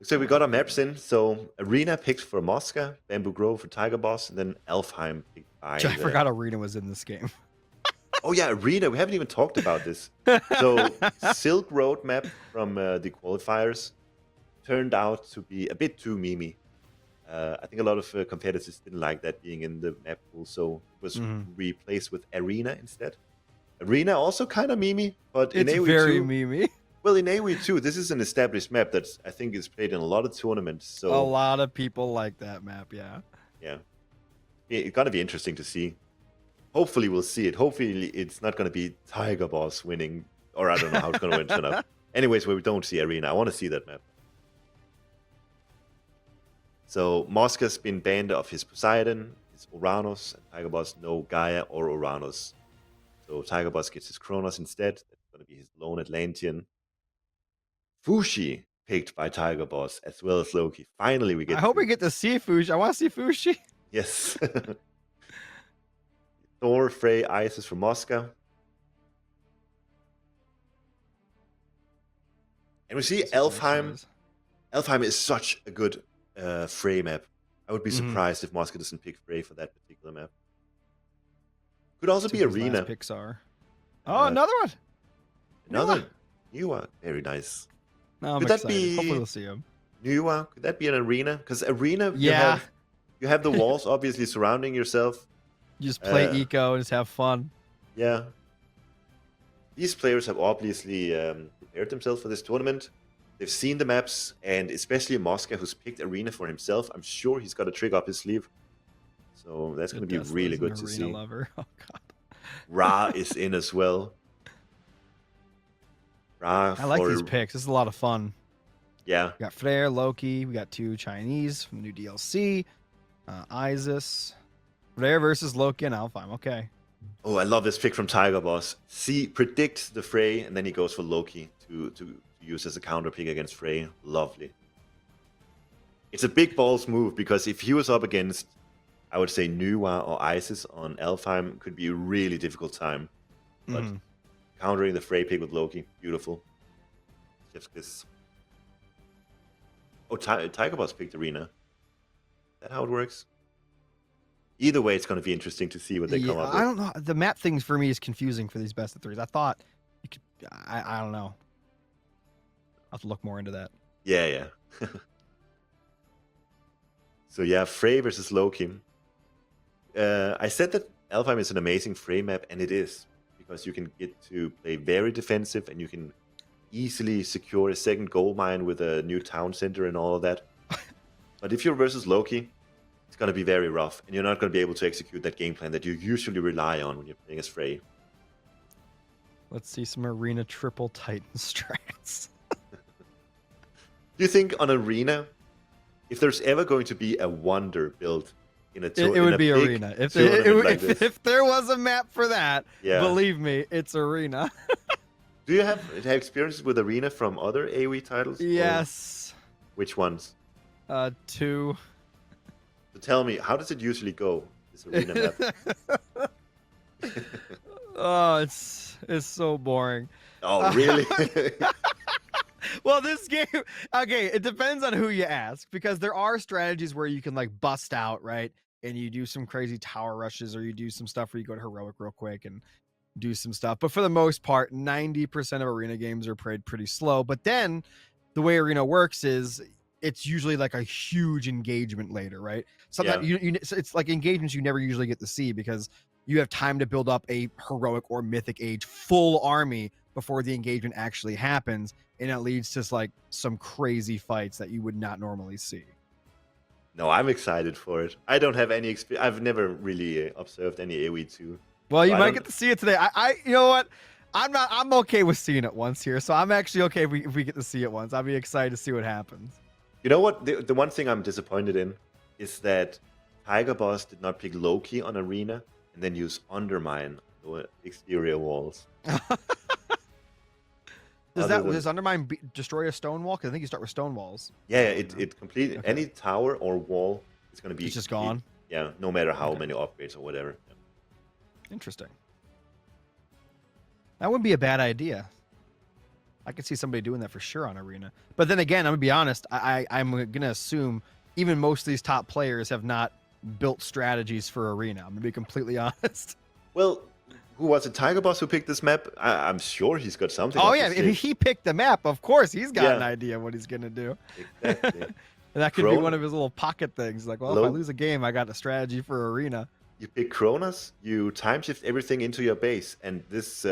So we got our maps in. So Arena picked for Mosca, Bamboo Grove for Tigerboss, and then Alfheim picked by I the. forgot Arena was in this game. Oh yeah, Arena. We haven't even talked about this. So Silk Road map from the qualifiers turned out to be a bit too memey. I think a lot of competitors didn't like that being in the map pool, so it was replaced with Arena instead. Arena also kind of memey, but in It's AoE very 2, memey. well, in AoE 2, this is an established map that I think is played in a lot of tournaments. So A lot of people like that map, yeah. yeah, it's gonna be interesting to see. Hopefully, we'll see it. Hopefully, it's not gonna be Tigerboss winning, or I don't know how it's gonna turn up. Anyways, we don't see Arena. I want to see that map. So Mosca's been banned of his Poseidon, his Uranus, and Tigerboss no Gaia or Uranus. So Tigerboss gets his Kronos instead. That's going to be his lone Atlantean. Fushi picked by Tigerboss as well as Loki. Finally, we get. I hope we get to see Fushi. I want to see Fushi. Yes. Thor, Frey, Isis from Mosca. And we see Alfheim. Alfheim is such a good Frey map. I would be surprised if Mosca doesn't pick Frey for that particular map. Could also be Arena. Pixar. Oh, another one. Another Niwa. Very nice. No, I'm excited. Hopefully we'll see him. Niwa. Could that be an Arena? Because Arena, yeah, you have the walls obviously surrounding yourself. You just play eco and just have fun. Yeah. These players have obviously prepared themselves for this tournament. They've seen the maps, and especially Mosca, who's picked Arena for himself. I'm sure he's got a trick up his sleeve. So that's going to be really good to see. Lover. Oh, God. Ra is in as well. Ra, I like these picks. This is a lot of fun. Yeah. We got Freyr, Loki. We got 2 Chinese from the new DLC. Isis. Freyr versus Loki and Alfheim. Okay. Oh, I love this pick from Tigerboss. See, predicts the Frey, and then he goes for Loki to use as a counter pick against Frey. Lovely. It's a big balls move, because if he was up against, I would say, Nuwa or Isis on Alfheim, could be a really difficult time. But countering the Frey pick with Loki, beautiful. Chef's kiss. Oh, Tigerboss picked Arena. Is that how it works? Either way, it's going to be interesting to see what they come up with. I don't know. The map things for me is confusing for these best of threes. I thought you could. I don't know. I'll have to look more into that. Yeah. So yeah, Frey versus Loki. I said that Alfheim is an amazing Frey map, and it is, because you can get to play very defensive, and you can easily secure a second gold mine with a new town center and all of that. But if you're versus Loki, it's going to be very rough, and you're not going to be able to execute that game plan that you usually rely on when you're playing as Frey. Let's see some Arena triple Titan strats. Do you think on Arena, if there's ever going to be a wonder build in a tournament, it would be Arena. If there was a map for that, believe me, it's Arena. Do you have experiences with Arena from other AoE titles? Yes. Which ones? 2. So tell me, how does it usually go, this Arena map? Oh, it's so boring. Oh, really? Well, this game, okay, it depends on who you ask, because there are strategies where you can like bust out, right? And you do some crazy tower rushes, or you do some stuff where you go to heroic real quick and do some stuff. But for the most part, 90% of Arena games are played pretty slow. But then the way Arena works is it's usually like a huge engagement later, right? So that it's like engagements you never usually get to see, because you have time to build up a heroic or mythic age full army before the engagement actually happens, and it leads to like some crazy fights that you would not normally see. No, I'm excited for it. I don't have any experience. I've never really observed any AoE 2. Well, you might get to see it today. You know what? I'm okay with seeing it once here, so I'm actually okay if we get to see it once. I'll be excited to see what happens. You know what? The one thing I'm disappointed in is that Tigerboss did not pick Loki on Arena and then use Undermine on the exterior walls. Does Undermine destroy a stone wall? Because I think you start with stone walls. Yeah, it completely any tower or wall is going to be. It's just gone. Yeah, no matter how many upgrades or whatever. Yeah. Interesting. That wouldn't be a bad idea. I could see somebody doing that for sure on Arena. But then again, I'm gonna be honest. I'm gonna assume even most of these top players have not built strategies for Arena. I'm gonna be completely honest. Well, who was it? Tigerboss who picked this map? I'm sure he's got something. Oh up yeah, his if sleeve. he picked the map, of course he's got an Yeah. idea what he's gonna do. Exactly. And that could be Cron- one of his little pocket things. Like, well, if I Low- lose a game, I got a strategy for Arena. You pick Kronos, you time shift everything into your base, and this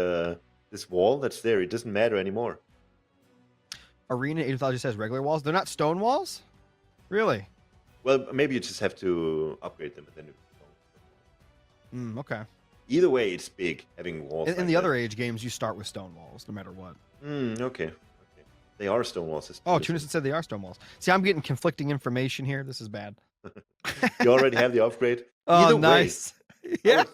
wall that's there, it doesn't matter anymore. Arena Age of Mythology says regular walls. They're not stone walls? Really? Well, maybe you just have to upgrade them, but then Okay. either way, it's big having walls. In like the that. other Age games, you start with stone walls, no matter what. Okay. They are stone walls. Oh, Tunison said they are stone walls. See, I'm getting conflicting information here. This is bad. You already have the upgrade. Oh, Either nice. Way, Yeah.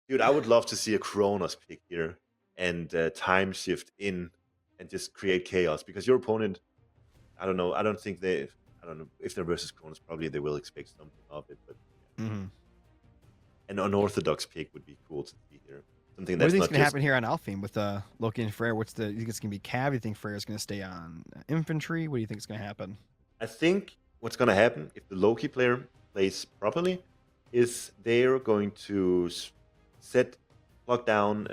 dude, I would love to see a Kronos pick here and time shift in and just create chaos because your opponent, I don't know. I don't know if they're versus Kronos. Probably they will expect something of it, but an unorthodox pick would be cool to see here. Something What do that's you think's not going to just happen here on Alfheim with Loki and Freyr? You think it's going to be Cav? You think Freyr's going to stay on infantry? What do you think is going to happen? I think what's going to happen if the Loki player plays properly is they're going to plug down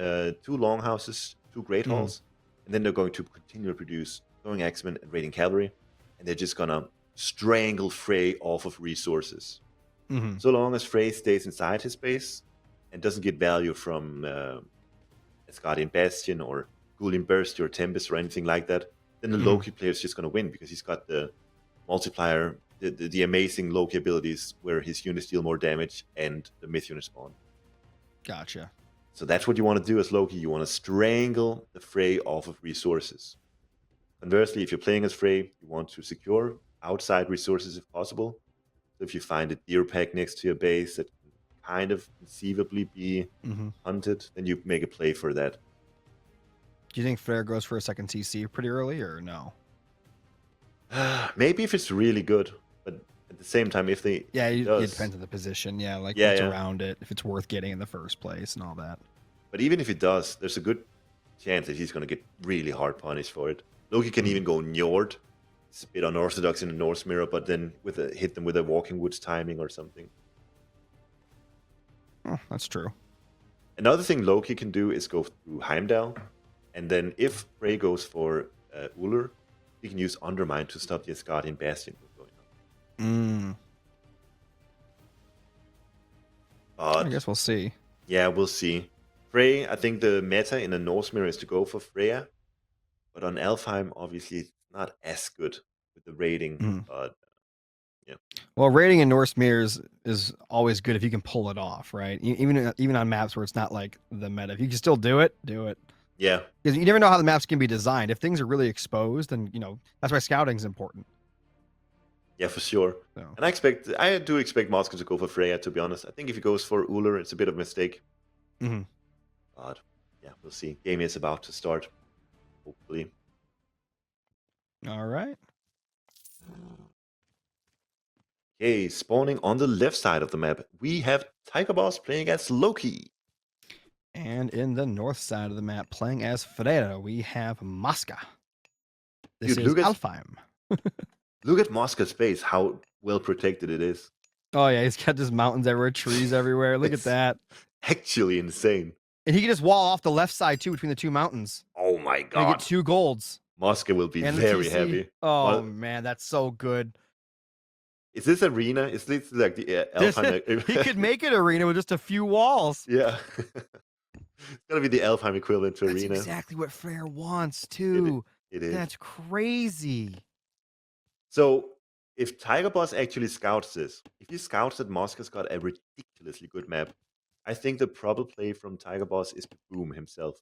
2 longhouses, 2 great halls, and then they're going to continue to produce going X-Men and raiding cavalry, and they're just going to strangle Frey off of resources. So long as Frey stays inside his base and doesn't get value from Asgardian Bastion or Ghoulian Burst or Tempest or anything like that, then the Loki player is just going to win because he's got the multiplier, the amazing Loki abilities where his units deal more damage and the myth units spawn. Gotcha. So that's what you want to do as Loki. You want to strangle the Frey off of resources. Conversely, if you're playing as Frey, you want to secure outside resources if possible. So if you find a deer pack next to your base that can kind of conceivably be hunted, then you make a play for that. Do you think Freyr goes for a second TC pretty early or no? Maybe if it's really good, but at the same time, if they it depends on the position. Yeah, like what's around it, if it's worth getting in the first place and all that. But even if it does, there's a good chance that he's going to get really hard punished for it. Loki can even go Njord. It's a bit unorthodox in the Norse mirror, but then hit them with a Walking Woods timing or something. Oh, that's true. Another thing Loki can do is go through Heimdall, and then if Frey goes for Uller, he can use Undermine to stop the Asgardian Bastion from going on. But I guess we'll see. Yeah, we'll see. Frey, I think the meta in the Norse mirror is to go for Freya, but on Alfheim, obviously, it's not as good with the rating. But well, rating in Norse mirrors is always good if you can pull it off, right? Even on maps where it's not like the meta, if you can still do it, do it. Yeah, because you never know how the maps can be designed. If things are really exposed, then that's why scouting is important. Yeah, for sure. So. And I do expect Mosca to go for Freya, to be honest. I think if he goes for Uller, it's a bit of a mistake. But yeah, we'll see. Game is about to start, hopefully. All right. Okay, spawning on the left side of the map, we have Tigerboss playing against Loki. And in the north side of the map, playing as Freyr, we have Mosca. This is Alfheim. Look at Mosca's base, how well protected it is. Oh yeah, he's got just mountains everywhere, trees everywhere. Look at that. Actually insane. And he can just wall off the left side too between the 2 mountains. Oh my god. And get 2 golds. Mosca will be very heavy. Oh man, that's so good. Is this arena? Is this like the Alfheim? He could make it arena with just a few walls. Yeah. It's gonna be the Alfheim equivalent to arena. That's exactly what Freyr wants too. It is. That's crazy. So if Tigerboss actually scouts this, if he scouts that Mosca's got a ridiculously good map, I think the proper play from Tigerboss is to boom himself.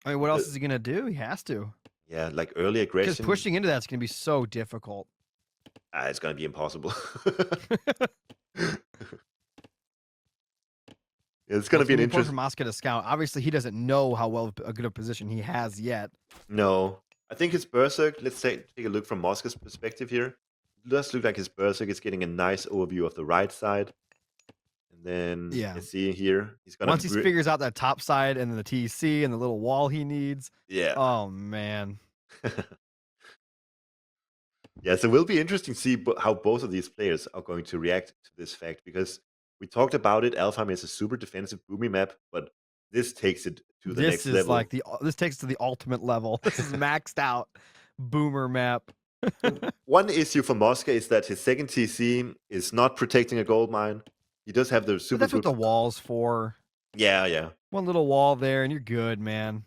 I mean, what else is he gonna do? He has to. Yeah, like early aggression. Because pushing into that's gonna be so difficult. It's gonna be impossible. It's gonna be an interesting. For Mosca to scout. Obviously, he doesn't know how well a good a position he has yet. No, I think his Berserk. Let's take a look from Mosca's perspective here. It does look like his Berserk is getting a nice overview of the right side, And then Yeah. you see here, he's gonna Once he figures out that top side and the TC and the little wall he needs. yeah. Oh man. Yeah, so it will be interesting to see how both of these players are going to react to this fact, because we talked about it. Alfheim is a super defensive boomy map, but this takes it to the This next is level. like this takes it to the ultimate level. This is maxed out boomer map. One issue for Mosca is that his second TC is not protecting a gold mine. He does have the But super that's what good. the wall's for. Yeah. One little wall there and you're good, man.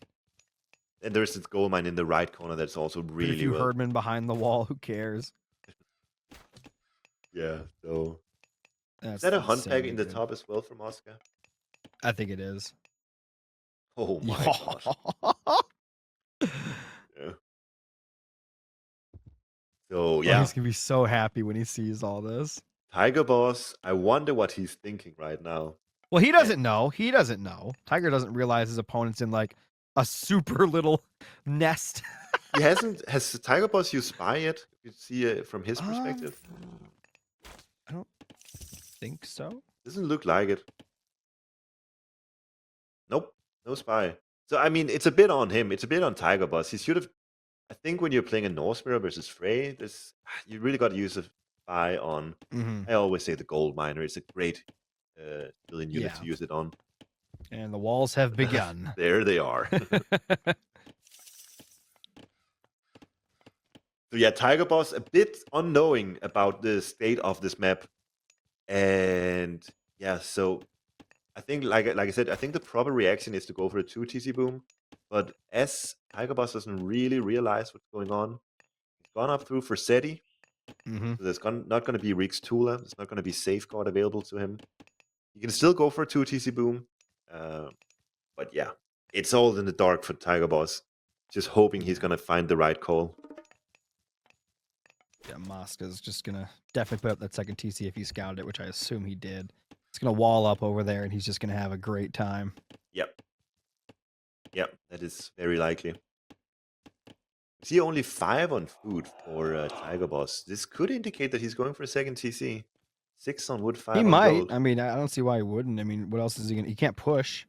And there's this gold mine in the right corner that's also Put a really few well. herdmen behind the wall, who cares? Yeah, so That's is that a hunt pack insanely in the good. top as well for Mosca? I think it is. Oh my gosh. Yeah. So Oh, yeah, he's gonna be so happy when he sees all this. Tigerboss. I wonder what he's thinking right now. Well, he doesn't know. He doesn't know. Tiger doesn't realize his opponent's in like a super little nest. He hasn't. Has Tigerboss used Spy yet? You see it from his perspective. I don't think so. Doesn't look like it. Nope, no Spy. So I mean, it's a bit on him. It's a bit on Tigerboss. He should have. I think when you're playing a Norse Mirror versus Frey, this you really got to use a Spy on. I always say the Gold Miner is a great civilian unit to use it on. And the walls have begun. There they are. So yeah, Tigerboss a bit unknowing about the state of this map, and yeah, so I think like I said, I think the proper reaction is to go for a 2 TC boom, but as Tigerboss doesn't really realize what's going on, he's gone up through for SETI. So there's not going to be Rix Tula. There's not going to be Safeguard available to him. He can still go for a 2 TC boom, but yeah, it's all in the dark for Tigerboss. Just hoping he's going to find the right call. Yeah, Mosca's just gonna definitely put up that second TC if he scouted it, which I assume he did. He's gonna wall up over there, and he's just gonna have a great time. Yep, that is very likely. See, only 5 on food for Tigerboss. This could indicate that he's going for a second TC. 6 on wood, 5 He on might. gold. I mean, I don't see why he wouldn't. I mean, what else is he gonna? He can't push.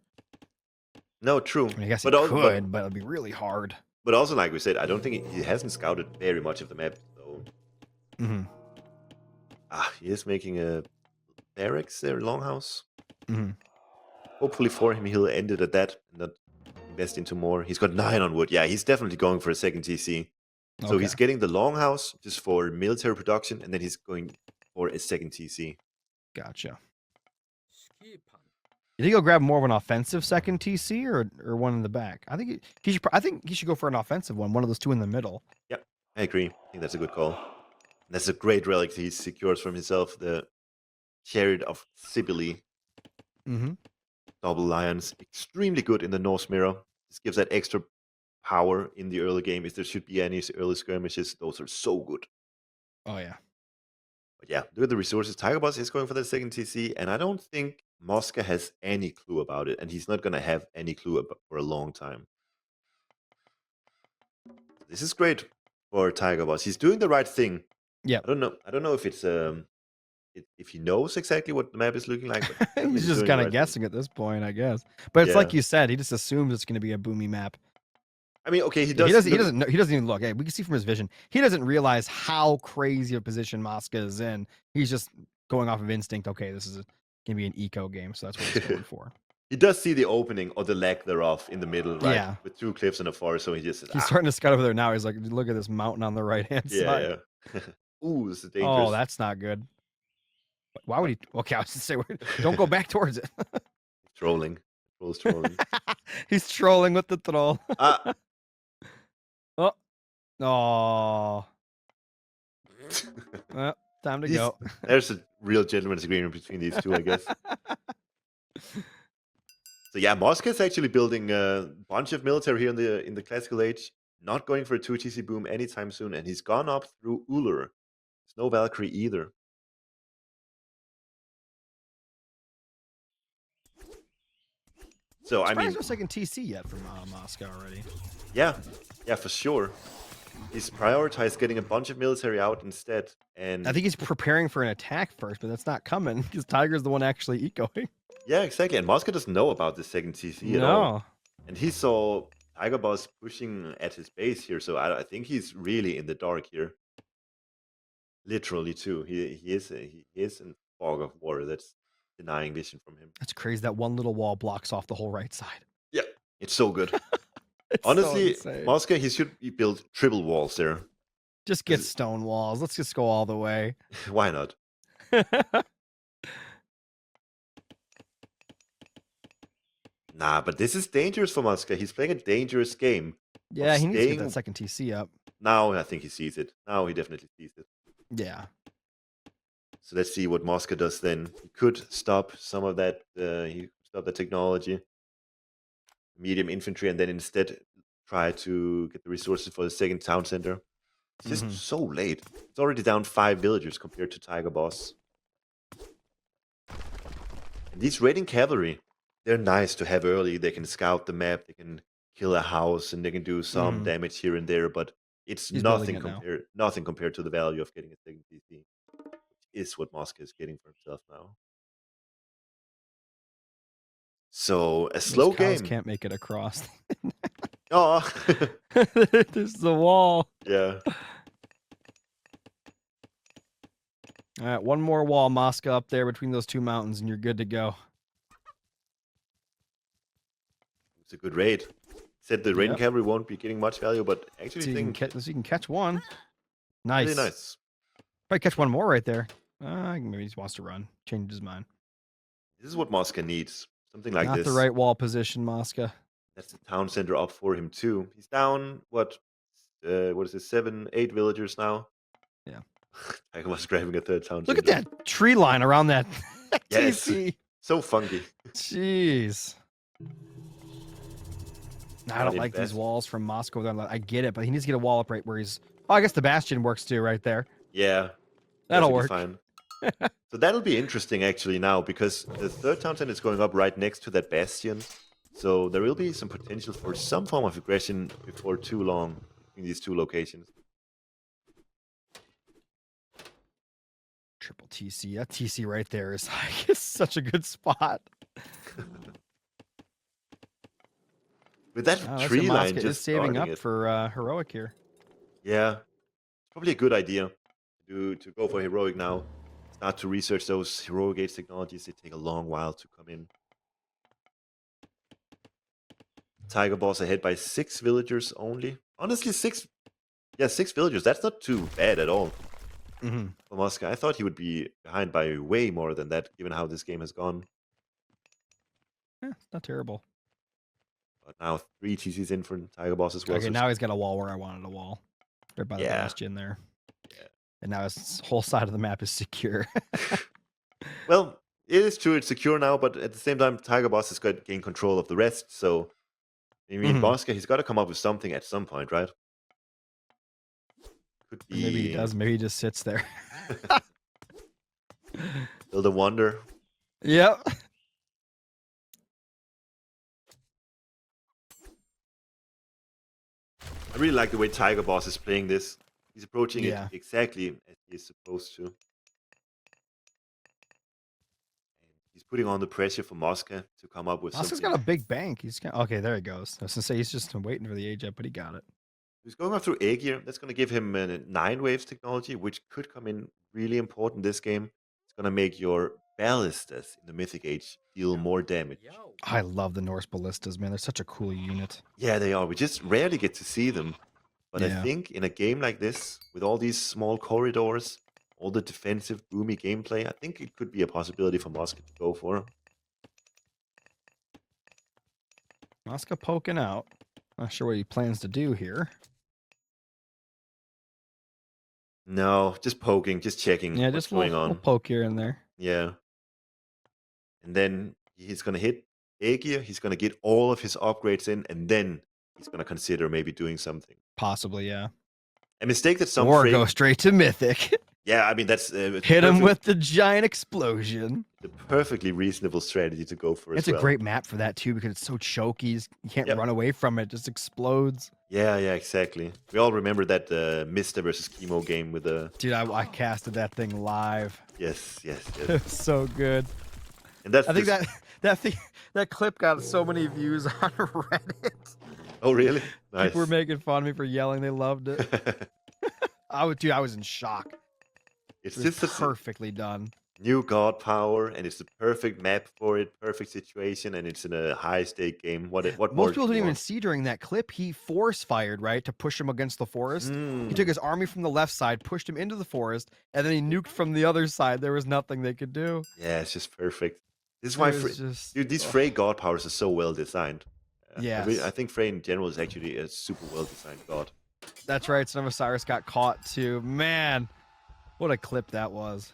No, true. I mean, I guess but he could, but it'd be really hard. But also, like we said, I don't think he hasn't scouted very much of the map. So, he is making a barracks there, longhouse. Hopefully for him, he'll end it at that and not invest into more. He's got 9 on wood. Yeah, he's definitely going for a second TC. So he's getting the longhouse just for military production, and then he's going for a second TC. Gotcha. You think he'll grab more of an offensive second TC or one in the back? I think he should. I think he should go for an offensive one. One of those two in the middle. Yep, I agree. I think that's a good call. And that's a great relic he secures from himself. The Chariot of Sibylle. Double Lions, extremely good in the Norse Mirror. This gives that extra power in the early game. If there should be any early skirmishes, those are so good. Oh yeah. But yeah, look at the resources. Tigerboss is going for the second TC, and I don't think Mosca has any clue about it, and he's not going to have any clue about for a long time. This is great for Tigerboss. He's doing the right thing. Yeah. I don't know if it's if he knows exactly what the map is looking like, but he's just kind of guessing at this point, I guess. But it's like you said, he just assumes it's going to be a boomy map. I mean, okay, he does. He doesn't know. He doesn't even look. Hey, we can see from his vision. He doesn't realize how crazy a position Mosca is in. He's just going off of instinct. Okay, this is going to be an eco game, so that's what he's going for. He does see the opening or the lack thereof in the middle, right? Yeah. With 2 cliffs and a forest, so he just says, he's starting to scout over there now. He's like, look at this mountain on the right hand side. Yeah. Ooh, this is dangerous. Oh, that's not good. Why would he? Okay, I was just say, don't go back towards it. Trolling. Troll's trolling. He's trolling with the troll. Oh. Well, time to go. There's a real gentleman's agreement between these two, I guess. So yeah, Mosca is actually building a bunch of military here in the classical age. Not going for a 2 TC boom anytime soon, and he's gone up through Uller. There's no Valkyrie either. So I mean, no second TC yet from Mosca already. Yeah, for sure. He's prioritized getting a bunch of military out instead. And I think he's preparing for an attack first, but that's not coming because Tiger's the one actually ecoing. yeah, exactly. And Mosca doesn't know about the second TC at all. No. And he saw Tigerboss pushing at his base here, so I think he's really in the dark here. Literally, too. He is in fog of war that's denying vision from him. That's crazy. That one little wall blocks off the whole right side. Yeah, it's so good. It's Honestly, so insane. Mosca, he should build triple walls there. Just get stone walls. Let's just go all the way. Why not? Nah, but this is dangerous for Mosca. He's playing a dangerous game. Yeah, he needs to get that second TC up. Now I think he sees it. Now he definitely sees it. Yeah. So let's see what Mosca does then. He could stop some of that. He could stop the technology, medium infantry, and then instead try to get the resources for the second town center. It's just so late. It's already down 5 villagers compared to Tigerboss. And these raiding cavalry, they're nice to have early. They can scout the map, they can kill a house, and they can do some damage here and there, but it's nothing compared to the value of getting a second DC, which is what Mosca is getting for himself now. So a slow game. Can't make it across. Oh, there's the wall. Yeah. All right, one more wall, Mosca, up there between those two mountains, and you're good to go. It's a good raid. Said the raiding cavalry won't be getting much value, but actually so you can catch one. Nice. Really nice. Probably catch one more right there. Maybe he just wants to run. Changed his mind. This is what Mosca needs. Something like Not this. the right wall position, Mosca. That's the town center up for him too. He's down what is it, 7, 8 villagers now? Yeah. I was grabbing a third town Look center. at that tree line around that Yes. TC. So funky. Jeez. I don't like these walls from Moscow. I get it, but he needs to get a wall up right where he's. Oh, I guess the bastion works too, right there. Yeah. That'll work. Fine. So that'll be interesting actually now, because the third town center is going up right next to that bastion. So there will be some potential for some form of aggression before too long in these two locations. Triple TC. That TC right there is like such a good spot. With that tree line just saving up for heroic here. Yeah, it's probably a good idea to go for heroic now. Start to research those heroic age technologies. They take a long while to come in. Tigerboss ahead by 6 villagers only. Honestly, 6 villagers. That's not too bad at all for Mosca. I thought he would be behind by way more than that, given how this game has gone. Yeah, it's not terrible. But now 3 TCs in for Tigerboss as well. Okay, now he's got a wall where I wanted a wall. Right by the bastion there. Yeah. And now his whole side of the map is secure. Well, it is true, it's secure now, but at the same time, Tigerboss has got to gain control of the rest, so I mean, Mosca, he's got to come up with something at some point, right? Could be... Maybe he does. Maybe he just sits there. Build a wonder. Yep. I really like the way Tigerboss is playing this. He's approaching it exactly as he is supposed to. And he's putting on the pressure for Mosca to come up with Mosca's got a big bank. Okay, there he goes. I was going to say he's just waiting for the age up, but he got it. He's going up through Aegir. That's going to give him a 9 waves technology, which could come in really important this game. It's going to make your ballistas in the Mythic Age deal more damage. I love the Norse ballistas, man. They're such a cool unit. Yeah, they are. We just rarely get to see them. But I think in a game like this, with all these small corridors, all the defensive, boomy gameplay, I think it could be a possibility for Mosca to go for. Mosca poking out. Not sure what he plans to do here. No, just poking, just checking what's going on. We'll poke here and there. Yeah. And then he's going to hit Aegir. He's going to get all of his upgrades in, and then he's going to consider maybe doing something. Possibly, yeah. A mistake that some go straight to Mythic. Yeah, I mean that's Hit him with the giant explosion. the perfectly reasonable strategy to go for It's as a well. great map for that too because it's so choky. You can't Yep. run away from it; just explodes. Yeah, exactly. We all remember that Mister versus Chemo game with the. Dude, I casted that thing live. Yes. It's so good. And that's I think this... that clip got so many views on Reddit. Oh, really? Nice. People were making fun of me for yelling. They loved it. I was in shock. It's It was just perfectly done. new god power, and it's the perfect map for it, perfect situation, and it's in a high stake game. What more Most people do didn't you even want? see during that clip. He force fired, right, to push him against the forest. He Mm. took his army from the left side, pushed him into the forest, and then he nuked from the other side. There was nothing they could do. Yeah, it's just perfect. This is why It was just, dude, these oh, Frey god powers are so well designed. yes. I think Frey in general is actually a super well designed god. That's right. Son of Osiris got caught too. Man, what a clip that was.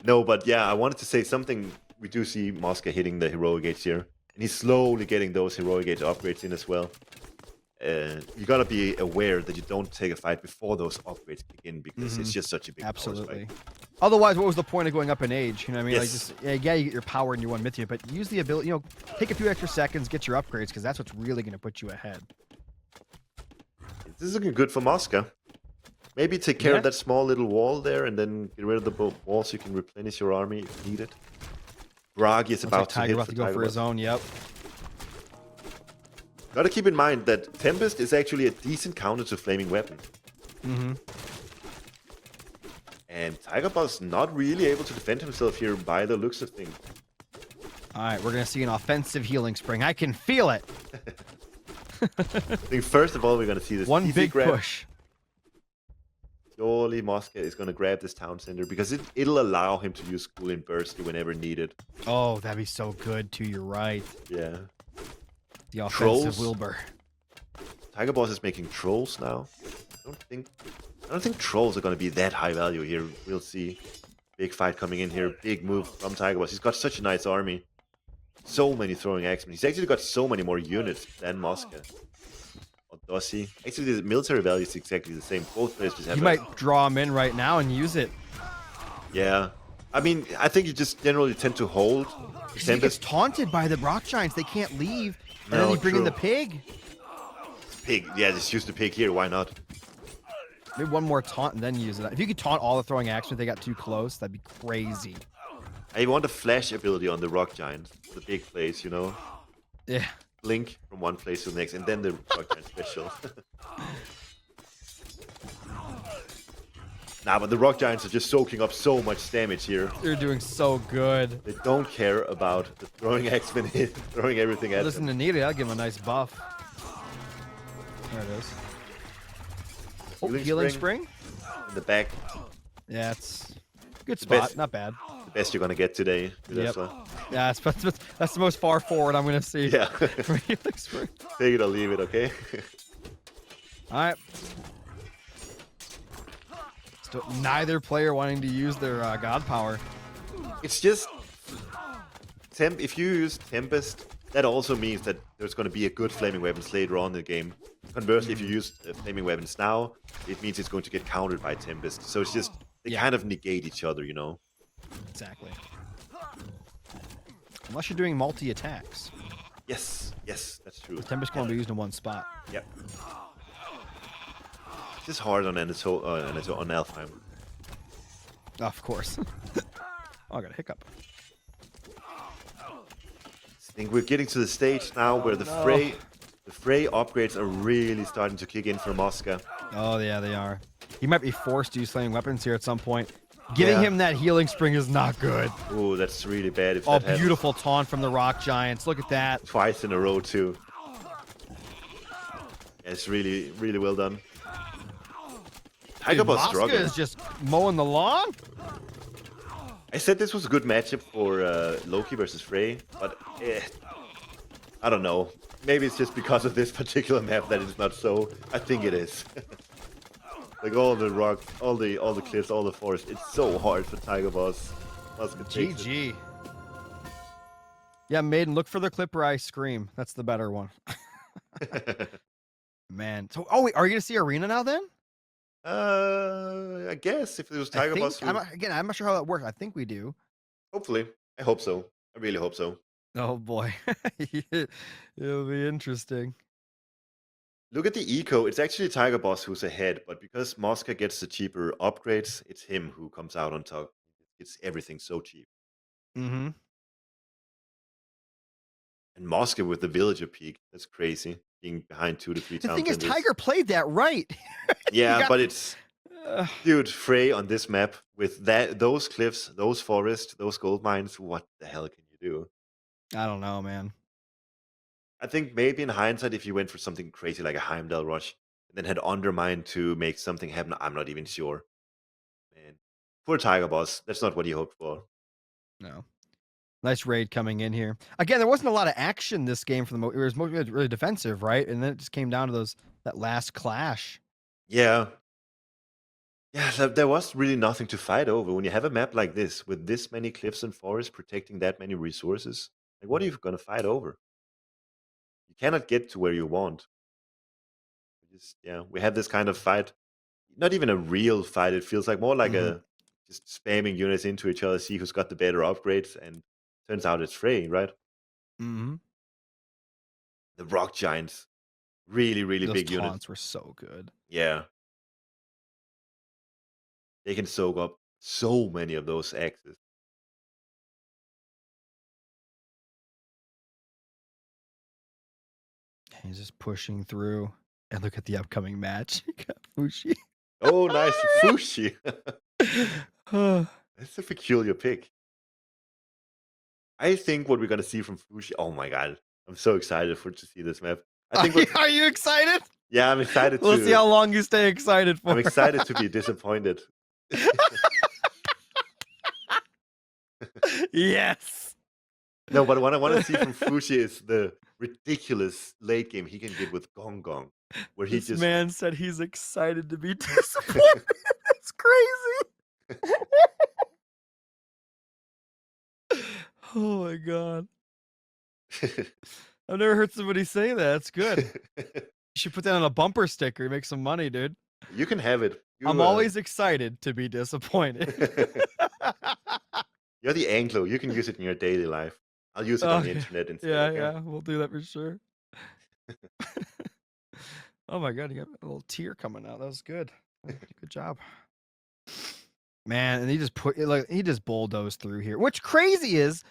No, but yeah, I wanted to say something. We do see Mosca hitting the heroic age here, and he's slowly getting those heroic age upgrades in as well. You gotta be aware that you don't take a fight before those upgrades kick in because it's just such a big power Absolutely. spike. Otherwise, what was the point of going up in age? You know what I mean? Like, Yes. just yeah, you get your power and your one Mythia, but use the ability. You know, take a few extra seconds, get your upgrades, because that's what's really going to put you ahead. This is looking good for Mosca. Maybe take care Yeah. of that small little wall there, and then get rid of the wall so you can replenish your army if needed. Groggy is about to hit Tigerboss to go for his Tigerboss. own. Yep. Gotta keep in mind that Tempest is actually a decent counter to Flaming Weapon. Mm-hmm. And Tigerboss not really able to defend himself here by the looks of things. All right, we're gonna see an offensive healing spring. I can feel it. I think first of all we're gonna see this One easy big grab. push. Surely Mosca is gonna grab this town center because it'll allow him to use School and Bursty whenever needed. Oh, that'd be so good too. You're right. Yeah. The offensive Trolls? Wilbur. Tigerboss is making trolls now. I don't think trolls are gonna be that high value here. We'll see. Big fight coming in here. Big move from Tigerboss. He's got such a nice army. So many throwing axemen. He's actually got so many more units than Mosca. Or does he? Actually, the military value is exactly the same. Both players just have. You might draw him in right now and use it. Yeah. I mean, I think you just generally tend to hold. He gets taunted by the rock giants. They can't leave. And then No, you bring in true. the pig. Pig. Yeah, just use the pig here. Why not? Maybe one more taunt and then use it. If you could taunt all the throwing axemen if they got too close, that'd be crazy. I want a flash ability on the rock giant. The big place, you know? Yeah. Blink from one place to the next, and then the rock giant special. Nah, but the rock giants are just soaking up so much damage here. They're doing so good. They don't care about the throwing axemen in, throwing everything at Listen them. to Nita, I'll give him a nice buff. There it is. Oh, healing spring? In the back. Yeah, it's good The spot. best- Not bad. The best you're gonna get today. Yep. That's Yeah, that's the most far forward I'm going to see. Yeah. For healing spring. Take it or leave it, okay? All right. Still, neither player wanting to use their god power. It's just if you use Tempest, that also means that there's going to be a good flaming weapons later on in the game. Conversely, if you use flaming weapons now, it means it's going to get countered by Tempest. So it's just they Yeah. kind of negate each other, you know. Exactly. Unless you're doing multi attacks. Yes, that's true. The Tempest can only be used in one spot. Yep. It's just hard on on Alfheim. Of course. Oh, I got a hiccup. I think we're getting to the stage now where the Frey upgrades are really starting to kick in for Mosca. Oh, yeah, they are. He might be forced to use flaming weapons here at some point. Giving Yeah. him that healing spring is not good. Oh, that's really bad. If Oh, that happens. beautiful taunt from the rock giants. Look at that. Twice in a row too. Yeah, it's really, really well done. Tigerboss Mosca struggling. is just mowing the lawn. I said this was a good matchup for Loki versus Frey, but I don't know. Maybe it's just because of this particular map that it's not so. I think it is. Like all the rock, all the cliffs, all the forest. It's so hard for Tigerboss. Mosca takes it. GG. Yeah, Maiden, look for the clip where I scream. That's the better one. Man. So, oh, wait, are you going to see Arena now then? I guess if it was I think Tigerboss who, I'm not sure how that works. I think we do. hopefully, I hope so. I really hope so. Oh boy, it'll be interesting. Look at the eco. It's actually Tigerboss who's ahead, but because Mosca gets the cheaper upgrades, it's him who comes out on top. It's everything so cheap. Mm-hmm. And Mosca with the villager peak, that's crazy. Being behind 2 to 3 The town thing is, centers. Tiger played that right. You Yeah, got, but it's uh, dude, Frey on this map with those cliffs, those forests, those gold mines, what the hell can you do? I don't know, man. I think maybe in hindsight, if you went for something crazy like a Heimdall rush, and then had Undermine to make something happen, I'm not even sure. Man. Poor Tiger Boss. That's not what he hoped for. No. Nice raid coming in here. Again, there wasn't a lot of action this game for the it was mostly really defensive, right? And then it just came down to that last clash. Yeah. Yeah, there was really nothing to fight over. When you have a map like this, with this many cliffs and forests protecting that many resources, like what are you going to fight over? You cannot get to where you want. Yeah, we had this kind of fight. Not even a real fight. It feels like more like Mhm. a just spamming units into each other, see who's got the better upgrades, and turns out it's Frey, right? Mhm. The rock giants, really, really Those big units. taunts were so good. Yeah, they can soak up so many of those axes. He's just pushing through. And look at the upcoming match. You got Fushi. Oh, nice Fushi. That's a peculiar pick. I think what we're gonna see from Fushi. Oh my god, I'm so excited to see this map. I think what. Are you excited? Yeah, I'm excited We'll see to. how long you stay excited for. I'm excited to be disappointed. Yes. No, but what I want to see from Fushi is the ridiculous late game he can get with Gong Gong, where he This just man said he's excited to be disappointed. That's crazy. Oh my god. I've never heard somebody say that. That's good. You should put that on a bumper sticker. Make some money, dude. You can have it. I'm always excited to be disappointed. You're the Anglo. You can use it in your daily life. I'll use it on the Okay. internet instead. Yeah, Okay. yeah. We'll do that for sure. Oh my god, you got a little tear coming out. That was good. Good job. Man, and he just bulldozed through here. What's crazy is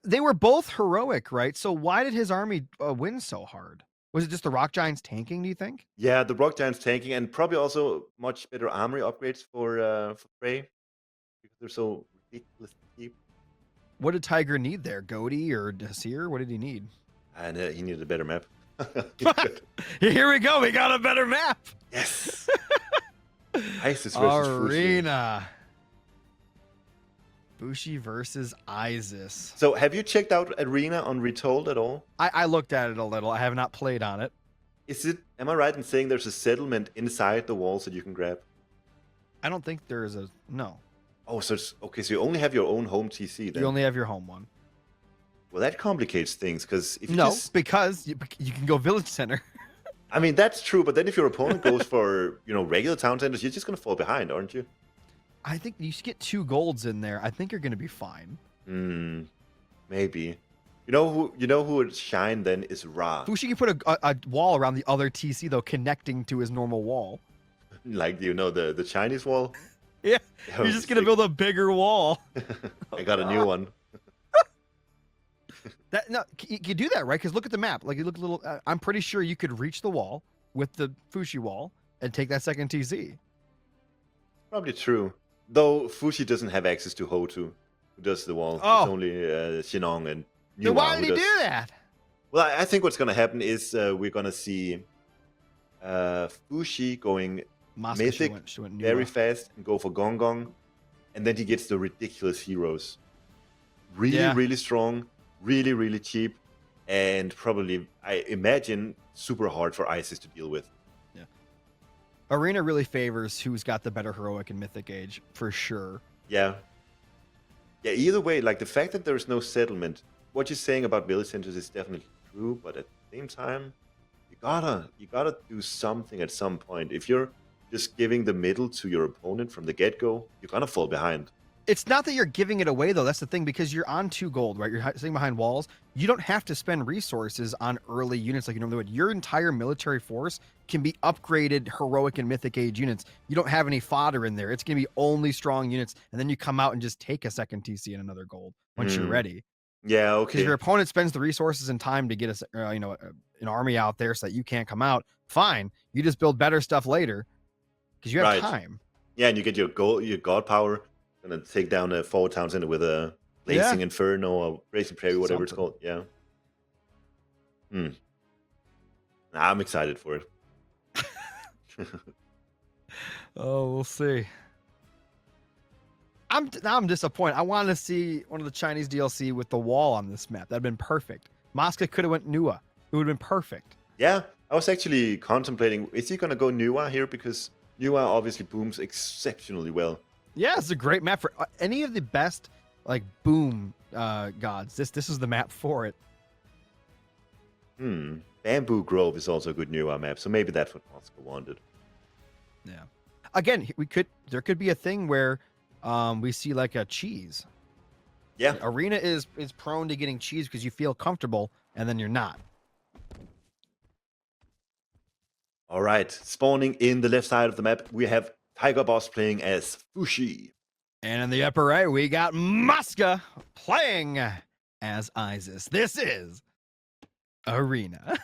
they were both heroic, right? So why did his army win so hard? Was it just the rock giants tanking, do you think? Yeah, the Rock Giants tanking, and probably also much better armory upgrades for Frey because they're so ridiculously cheap. What did Tiger need there? Goaty or Hasir? What did he need? And he needed a better map. Here we go. We got a better map. Yes. Isis versus Fushi. Arena. Fushi versus Isis. So, have you checked out Arena on Retold at all? I looked at it a little. I have not played on it. Is it? Am I right in saying there's a settlement inside the walls that you can grab? I don't think there is a no. Oh, so it's okay. So you only have your own home TC then. You only have your home one. Well, that complicates things because if you No, just, because you can go village center. I mean, that's true. But then if your opponent goes for regular town centers, you're just gonna fall behind, aren't you? I think you should get 2 golds in there. I think you're going to be fine. Maybe. You know who would shine then is Ra. Fushi can put a wall around the other TC though, connecting to his normal wall. Like the Chinese wall. Yeah, That you're was just gonna sick. build a bigger wall. I got a new one. You do that right? Because look at the map. Like you look a little. I'm pretty sure you could reach the wall with the Fushi wall and take that second TC. Probably true. Though Fushi doesn't have access to Hotu, who does the wall. Oh. It's only Xinong and Then Niwa why who did he does. do that? Well, I think what's gonna happen is we're gonna see Fushi going Mosca, Mythic she went very Niwa. fast and go for Gong Gong, and then he gets the ridiculous heroes. Really, Yeah. really strong, really, really cheap, and probably, I imagine, super hard for Isis to deal with. Arena really favors who's got the better heroic and mythic age for sure. Yeah. Yeah, either way, like the fact that there's no settlement, what you're saying about village centers is definitely true, but at the same time, you gotta do something at some point. If you're just giving the middle to your opponent from the get-go, you're gonna fall behind. It's not that you're giving it away though. That's the thing, because you're on 2 gold, right? You're sitting behind walls. You don't have to spend resources on early units like you normally would. Your entire military force can be upgraded heroic and mythic age units. You don't have any fodder in there. It's going to be only strong units, and then you come out and just take a second TC and another gold once you're ready. Yeah, Because okay. your opponent spends the resources and time to get an army out there so that you can't come out. Fine, you just build better stuff later because you have Right. time. Yeah, and you get your god power, gonna take down a 4 towns in it with a Blazing Inferno or Blazing Prairie, whatever it's called. Yeah. I'm excited for it. Oh, we'll see. I'm disappointed. I wanted to see one of the Chinese DLC with the wall on this map. That'd been perfect. Mosca could have went Nua. It would have been perfect. Yeah, I was actually contemplating, is he gonna go Nua here? Because Nua obviously booms exceptionally well. Yeah, it's a great map for any of the best like boom gods. This is the map for it. Bamboo Grove is also a good Nua map, so maybe that's what Mosca wanted. Yeah. Again, there could be a thing where we see like a cheese. Yeah. Arena is prone to getting cheese because you feel comfortable and then you're not. All right, spawning in the left side of the map, we have Tigerboss playing as Fushi. And in the upper right, we got Mosca playing as Isis. This is Arena.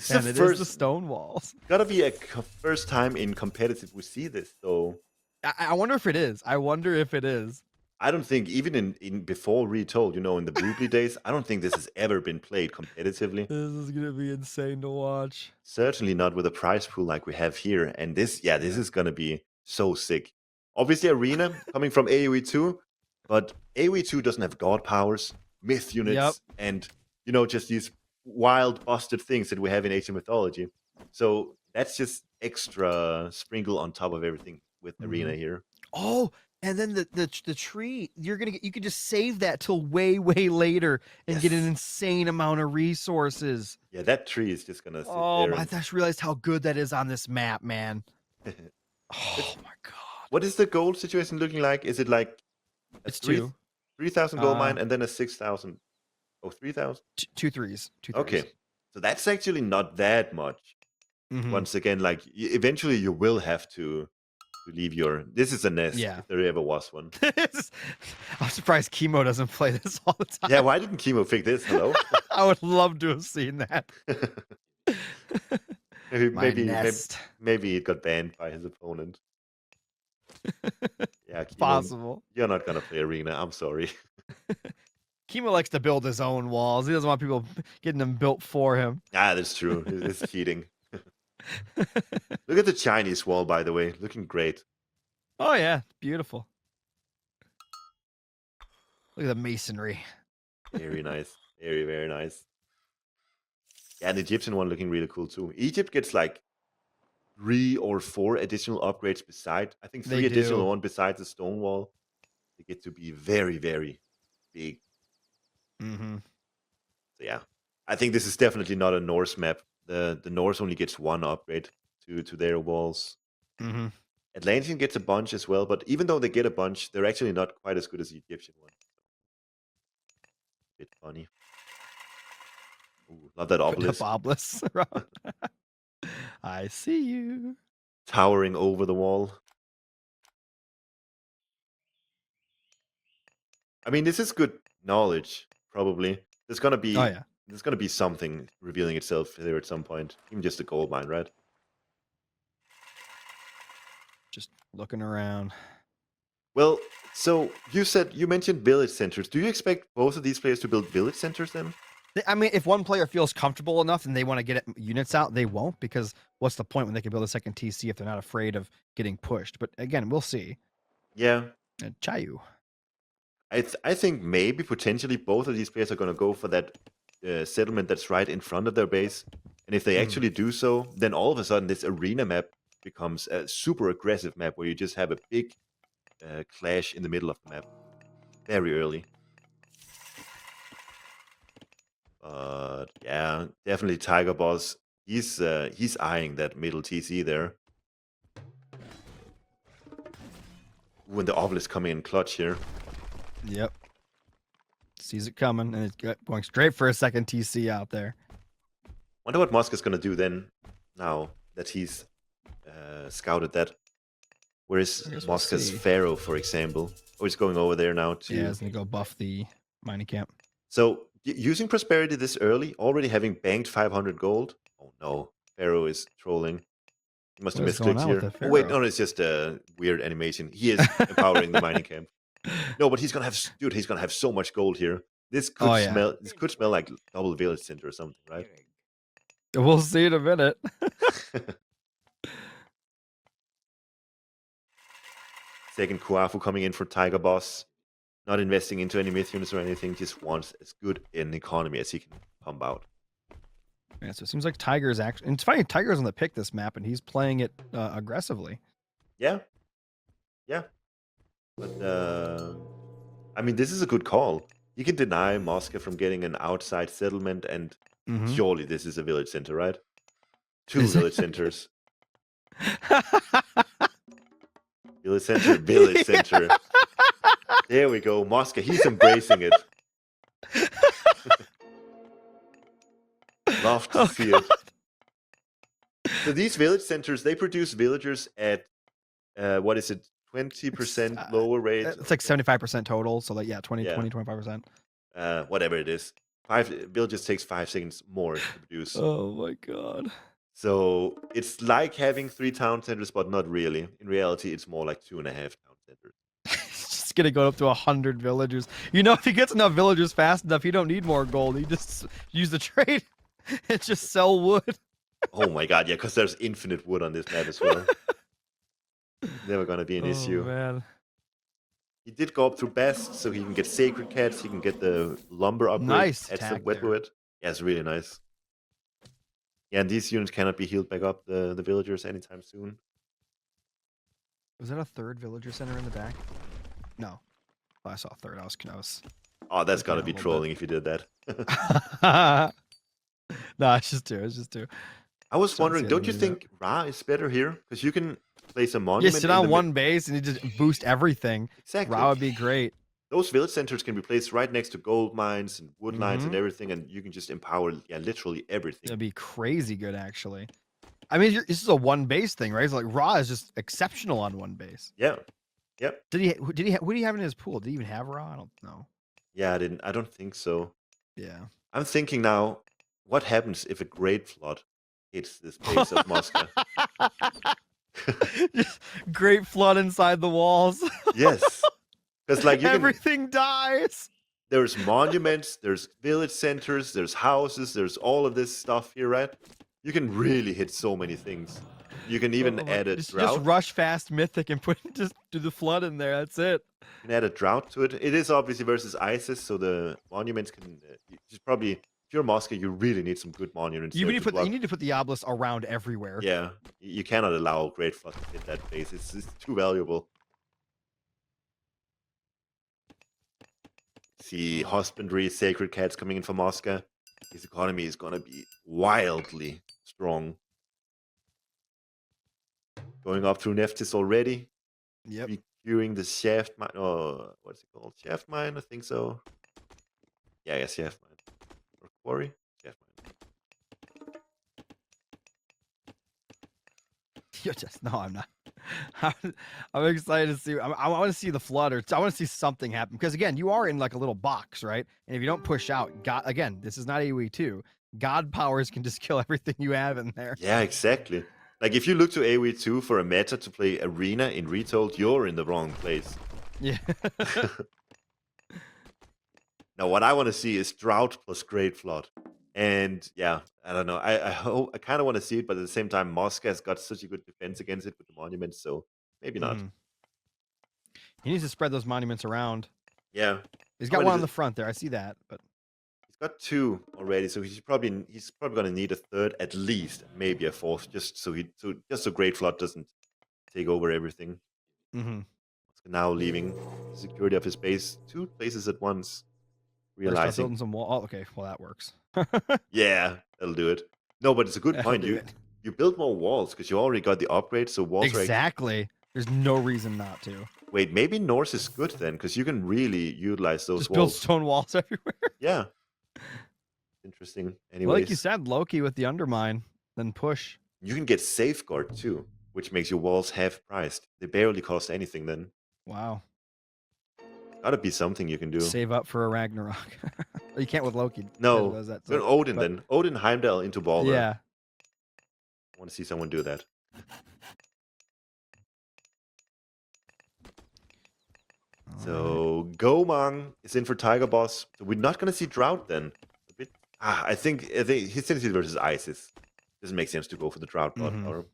And it is the stone walls. Gotta be a first time in competitive we see this, though. I wonder if it is. I wonder if it is. I don't think, even in before Retold, in the Booply days, I don't think this has ever been played competitively. This is gonna be insane to watch. Certainly not with a prize pool like we have here. And this is gonna be so sick. Obviously, Arena coming from AoE 2, but AoE 2 doesn't have god powers, myth units, and just these wild busted things that we have in Age of Mythology. So that's just extra sprinkle on top of everything with Arena here. Oh, and then the tree, you could just save that till way later and get an insane amount of resources. Yeah, that tree is just gonna sit there. I just realized how good that is on this map, man. Oh my god. What is the gold situation looking like? Is it like it's 3,000 gold mine and then a 6,000? Oh, 3,000? 2 threes. Okay. So that's actually not that much. Once again, like eventually you will have to leave your. This is a nest if there ever was one. I'm surprised Chemo doesn't play this all the time. Yeah, why didn't Chemo pick this? Hello? I would love to have seen that. maybe it got banned by his opponent. Yeah, Chemo, possible. You're not gonna play Arena. I'm sorry. Chemo likes to build his own walls. He doesn't want people getting them built for him. Ah, that's true. It's cheating. Look at the Chinese wall, by the way. Looking great. Oh, yeah. Beautiful. Look at the masonry. Very nice. Very, very nice. Yeah, the Egyptian one looking really cool, too. Egypt gets like 3 or 4 additional upgrades beside. I think 3 additional one besides the stone wall. They get to be very, very big. So, yeah. I think this is definitely not a Norse map. The Norse only gets 1 upgrade to their walls. Atlantean gets a bunch as well, but even though they get a bunch, they're actually not quite as good as the Egyptian one. Bit funny. Ooh, love that obelisk. I see you. Towering over the wall. I mean, this is good knowledge, probably. There's gonna be there's gonna be something revealing itself there at some point. Even just a gold mine, right? Just looking around. Well, so you mentioned village centers. Do you expect both of these players to build village centers then? I mean, if one player feels comfortable enough and they want to get units out, they won't, because what's the point when they can build a second TC if they're not afraid of getting pushed? But again, we'll see. Yeah. Chayu. I think maybe potentially both of these players are going to go for that settlement that's right in front of their base. And if they actually do so, then all of a sudden this arena map becomes a super aggressive map where you just have a big clash in the middle of the map very early. But yeah, definitely Tigerboss. He's eyeing that middle TC there. When the obelisk coming in clutch here. Yep. Sees it coming, and it's going straight for a second TC out there. Wonder what Mosca's gonna do then, now that he's scouted that. Where is Mosca's Pharaoh, for example? Oh, he's going over there now too. Yeah, he's gonna go buff the mining camp. So, using Prosperity this early, already having banked 500 gold. Oh no, Pharaoh is trolling. He must have misclicked here. Oh wait, no, it's just a weird animation. He is empowering the mining camp. No, but he's gonna have, dude, he's gonna have so much gold here. This could smell. This could smell like double village center or something, right? We'll see in a minute. Second Kuafu coming in for Tigerboss. Not investing into any myth units or anything. Just wants as good an economy as he can pump out. Yeah, so it seems like Tiger's actually. And it's funny, Tiger's on the pick this map, and he's playing it aggressively. Yeah. Yeah. But I mean, this is a good call. You can deny Mosca from getting an outside settlement, and surely this is a village center, right? 2 village centers. Village center, village center. There we go. Mosca, he's embracing it. Love to see it. So these village centers, they produce villagers at, what is it, 20% lower rate? It's like 75% total. So like, yeah, 25%. Whatever it is. 5 villages takes 5 seconds more to produce. Oh my god. So it's like having 3 town centers, but not really. In reality, it's more like 2.5 town centers. It's just gonna go up to 100 villagers. You know, if he gets enough villagers fast enough, he don't need more gold. He just use the trade and just sell wood. Oh my god, yeah, because there's infinite wood on this map as well. Never gonna be an issue. Man. He did go up through best, so he can get sacred cats. He can get the lumber upgrade. Nice. Add some wet wood. Yeah, it's really nice. Yeah, and these units cannot be healed back up, the villagers, anytime soon. Was that a 3rd villager center in the back? No. Oh, I saw a 3rd. I was. Oh, that's gotta be trolling if you did that. No, it's just 2. It's just 2. I was wondering, don't you think Ra is better here? Because you can place a monument. Yeah, sit on one base and you just boost everything. Exactly. Ra would be great. Those village centers can be placed right next to gold mines and wood lines and everything, and you can just empower, literally everything. That'd be crazy good, actually. I mean, this is a 1 base thing, right? It's like Ra is just exceptional on 1 base. Yeah. Yep. Who did he have in his pool? Did he even have Ra? I don't know. Yeah, I don't think so. Yeah. I'm thinking now, what happens if a great flood hits this base of Mosca? Just great flood inside the walls. Yes. Because like everything dies. There's monuments, there's village centers, there's houses, there's all of this stuff here, right? You can really hit so many things. You can even add a drought. Just rush fast mythic and just do the flood in there. That's it. You can add a drought to it. It is obviously versus ISIS, so the monuments can. Probably, if you're Mosca, you really need some good monuments. You need to put the obelisk around everywhere. Yeah, you cannot allow great flood to hit that base. It's too valuable. See, husbandry, sacred cats coming in for Mosca. His economy is gonna be wildly strong. Going up through Nephthys already. Yep. Securing the shaft mine. Oh, what's it called? Shaft mine, I think so. Yeah, shaft mine. Or quarry? Shaft mine. You're just no, I'm not. I'm excited to see. I want to see the flood, or I want to see something happen, because again, you are in like a little box, right? And if you don't push out, God, again, this is not AoE 2. God powers can just kill everything you have in there. Yeah, exactly. Like if you look to AoE 2 for a meta to play Arena in Retold, you're in the wrong place. Yeah. Now, what I want to see is Drought plus Great Flood. And yeah, I don't know. I kind of want to see it, but at the same time, Mosca has got such a good defense against it with the monuments, so maybe not. He needs to spread those monuments around. Yeah. He's got one on the front there. I see that, but he's got 2 already, so he's probably gonna need a 3rd at least, maybe a 4th, just so Great Flood doesn't take over everything. Now leaving the security of his base 2 places at once. Realizing building some wall. Oh, okay, well that works. Yeah, that'll do it. No, but it's a good point. You build more walls because you already got the upgrade, so walls exactly. There's no reason not to. Wait, maybe Norse is good then, because you can really utilize those Just build walls. stone walls everywhere. Yeah. Interesting. Well, like you Anyways, said, Loki with the undermine, then push. you can get safeguard too, which makes your walls half priced. They barely cost anything then. Wow. Gotta be something you can do. Save up for a Ragnarok. You can't with Loki. No, Does that, go Odin but- then. Odin Heimdall into Balder. Yeah. I want to see someone do that. So Gomang is in for Tigerboss. So we're not gonna see Drought then. A bit. I think his Synergy versus Isis doesn't make sense to go for the Drought bot power.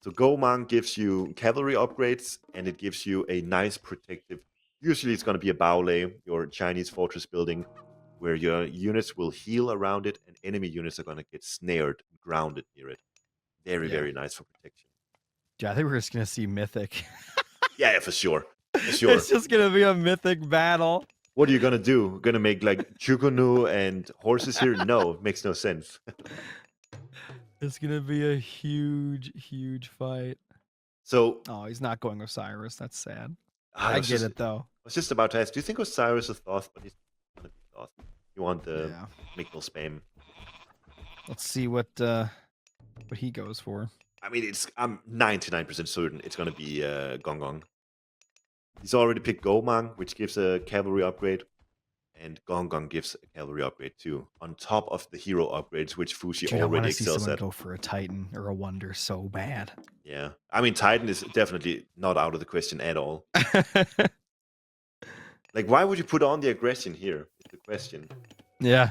So Gomang gives you cavalry upgrades and it gives you a nice protective. Usually it's gonna be a Baolei, your Chinese fortress building, where your units will heal around it and enemy units are gonna get snared and grounded near it. Very, very nice for protection. Yeah, I think we're just gonna see Mythic. Yeah, for sure. For sure. It's just gonna be a Mythic battle. What are you gonna do? Gonna make like Chukunu and horses here? No, it makes no sense. It's gonna be a huge, huge fight. So Oh, he's not going Osiris. That's sad. I I get it though. I was just about to ask, do you think Osiris is Thoth? But he's not gonna be Thoth. You want the Yeah. Mikkel spam. Let's see what he goes for. I mean, I'm 99% certain it's gonna be Gong Gong. He's already picked Gomang, which gives a cavalry upgrade, and Gong Gong gives a cavalry upgrade too, on top of the hero upgrades, which Fushi Dude, I already want to see excels someone at. go for a Titan or a Wonder so bad. Yeah, I mean, Titan is definitely not out of the question at all. Like, why would you put on the aggression here? Is the question. Yeah.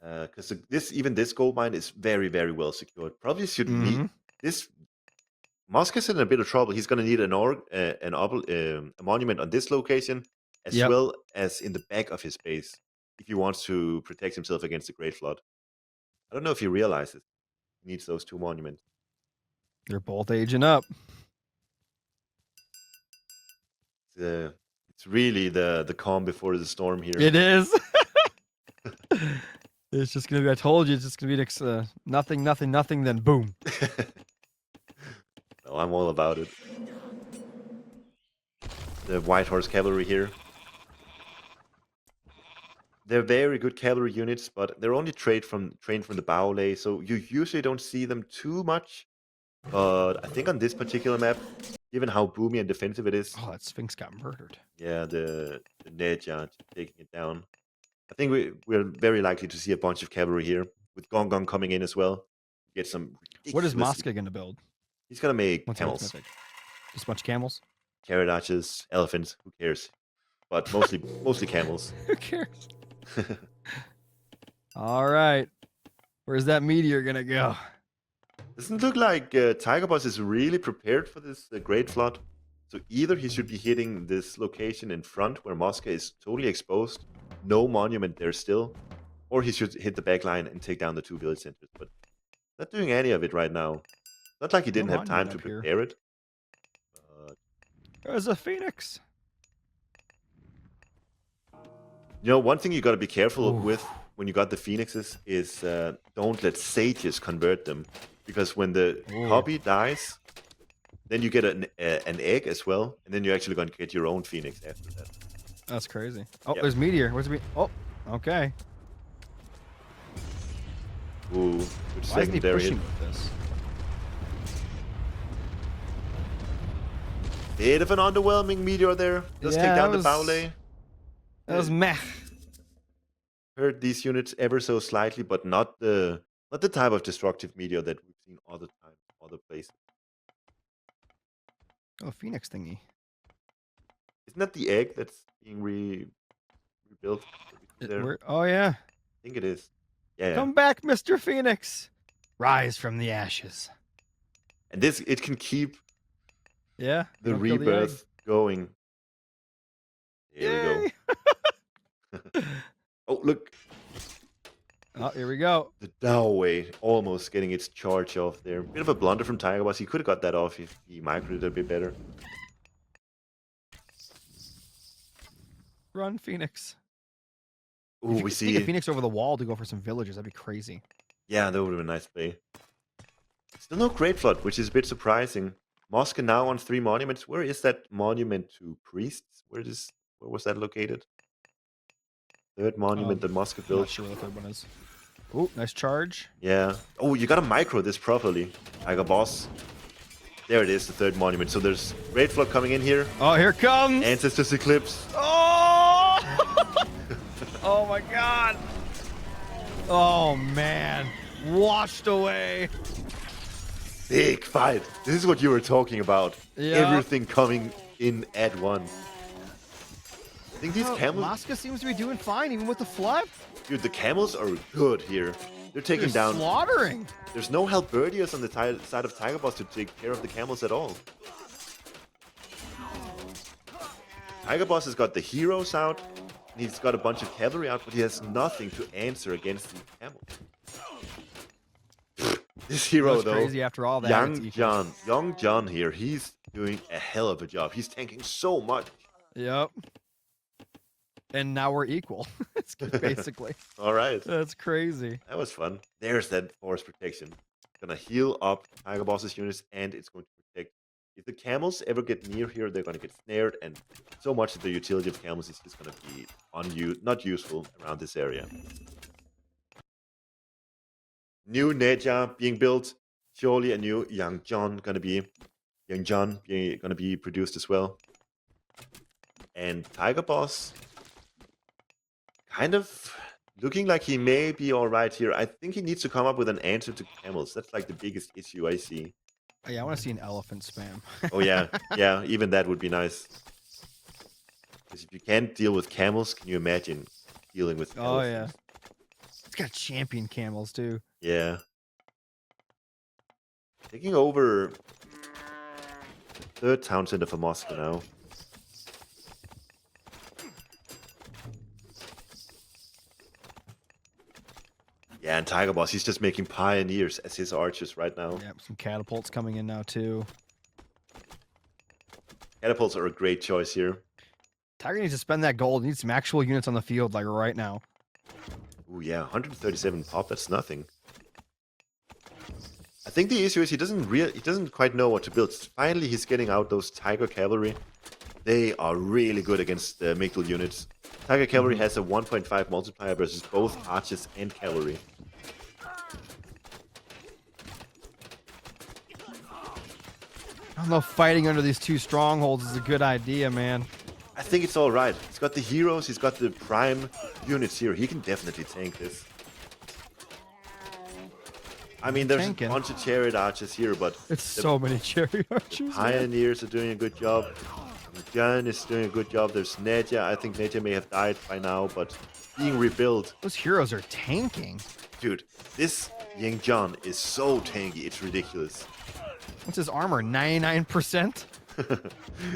Because this gold mine is very, very well secured. Probably should need this. Mosca's in a bit of trouble. He's going to need a monument on this location, as well as in the back of his base, if he wants to protect himself against the Great Flood. I don't know if he realizes he needs those 2 monuments. They're both aging up. It's really the calm before the storm here. It is. It's just gonna be. I told you, it's just gonna be nothing, nothing, nothing. Then boom. No, I'm all about it. The White Horse Cavalry here. They're very good cavalry units, but they're only trained from the Baolei, so you usually don't see them too much. But I think on this particular map, given how boomy and defensive it is, Oh, that Sphinx got murdered. yeah, the Neja taking it down. I think we're very likely to see a bunch of cavalry here, with Gong Gong coming in as well. Get some. What is Mosca gonna build? He's gonna make What's camels, Mythic? Just a bunch of camels. carrot archers, elephants. Who cares? But mostly camels. Who cares? All right. Where's that meteor gonna go? Doesn't look like Tigerboss is really prepared for this Great Flood. So either he should be hitting this location in front where Mosca is totally exposed, no monument there still, or he should hit the back line and take down the 2 village centers. But not doing any of it right now. Not like he didn't have time to prepare it. There's a phoenix. You know, one thing you got to be careful with when you got the phoenixes is don't let sages convert them, because when the copy dies, then you get an egg as well, and then you're actually going to get your own phoenix after that. That's crazy. Oh, there's meteor. Where's the meteor? Oh, okay. Ooh, good Why isn't he secondary pushing hit. with this? Bit of an underwhelming meteor there. Does take down the Baolei. That was meh. Hurt these units ever so slightly, but not the type of destructive meteor that we've seen other times, other places. Oh, phoenix thingy. Isn't that the egg that's being rebuilt? Oh yeah. I think it is. Yeah. Come back, Mr. Phoenix. Rise from the ashes. And it can keep the rebirth going. There we go. Oh, look. Oh, here we go. The Dowway almost getting its charge off there. Bit of a blunder from Tigerboss. He could have got that off if he microed it a bit better. Run, Phoenix. Ooh, we see a Phoenix over the wall to go for some villagers. That'd be crazy. Yeah, that would have been a nice play. Still no Great Flood, which is a bit surprising. Mosca now on 3 monuments. Where is that monument to priests? Where was that located? Third monument that Mosca I'm not built. sure what the third one is. Oh, nice charge. Yeah. Oh, you gotta micro this properly. Tigerboss. There it is, the third monument. So there's Great Flood coming in here. Oh, here it comes. Ancestors Eclipse. Oh! Oh my god. Oh man. Washed away. Big fight. This is what you were talking about. Yeah. Everything coming in at once. I think these camels... Mosca seems to be doing fine even with the flood. Dude, the camels are good here. They're taking down... slaughtering. There's no Halberdiers on the side of Tigerboss to take care of the camels at all. Tigerboss has got the heroes out. And he's got a bunch of cavalry out, but he has nothing to answer against the camels. This hero, though, crazy after all that. Young John here, he's doing a hell of a job. He's tanking so much. Yep. And now we're equal, basically. All right. That's crazy. That was fun. There's that force protection. Gonna heal up Tigerboss's units, and it's going to protect. If the camels ever get near here, they're gonna get snared, and so much of the utility of camels is just gonna be not useful around this area. New Neja being built. Surely a new Young John gonna be produced as well. And Tigerboss kind of looking like he may be all right here. I think he needs to come up with an answer to camels. That's like the biggest issue I see. Oh, yeah, I want to see an elephant spam. Oh yeah, yeah, even that would be nice. Because if you can't deal with camels, can you imagine dealing with elephants? Yeah. It's got champion camels too. Yeah. Taking over the third town center for Mosca now. Yeah, and Tigerboss, he's just making pioneers as his archers right now. Yep, some catapults coming in now too. Catapults are a great choice here. Tiger needs to spend that gold. He needs some actual units on the field, like right now. Ooh, yeah, 137 pop. That's nothing. I think the issue is he doesn't quite know what to build. Finally, he's getting out those Tiger Cavalry. They are really good against the Migdal units. Tiger Cavalry has a 1.5 multiplier versus both archers and cavalry. I don't know if fighting under these two strongholds is a good idea, man. I think it's all right. He's got the heroes. He's got the prime units here. He can definitely tank this. I mean, there's a bunch of chariot archers here, but... It's so many chariot archers. Pioneers are doing a good job. Jan is doing a good job. There's Neja. I think Neja may have died by now, but being rebuilt. Those heroes are tanking. Dude, this Ying John is so tanky, it's ridiculous. What's his armor? 99%?